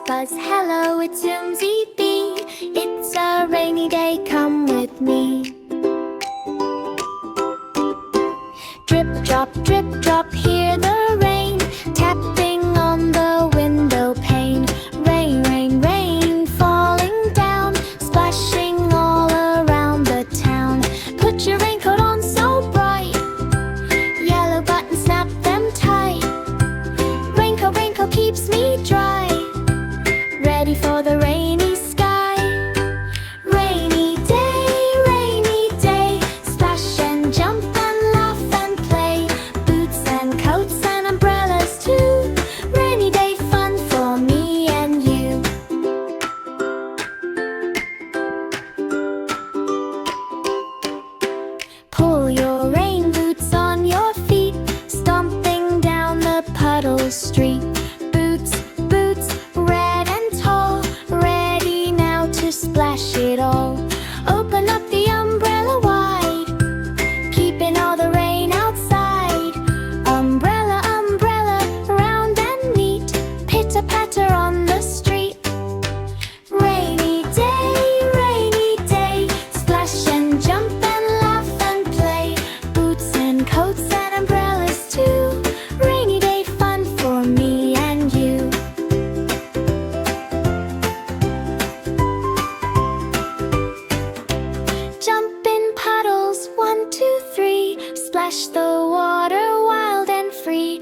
buzz, hello, it's Zumzy bee. It's a rainy day, come with me. Drip, drop, hear the rain tapping on the window pane. Rain, rain, rain, falling down, splashing all around the town. Put your raincoat on so bright, yellow buttons, snap them tight. Raincoat, raincoat keeps me dry, ready for the rainy sky. Rainy day, splash and jump and laugh and play. Boots and coats and umbrellas too. Rainy day fun for me and you. Pull your rain boots on your feet, stomping down the puddle street. Boots, red and tall, ready now to splash it all. Open up the umbrella wide, keeping all the rain outside. Umbrella, umbrella, round and neat, pitter-patter on the street. Rainy day, splash and jump and laugh and play. Boots and coats and umbrellas too. Rainy day fun for me and you. Jump in puddles, 1, 2, 3. Splash the water wild and free.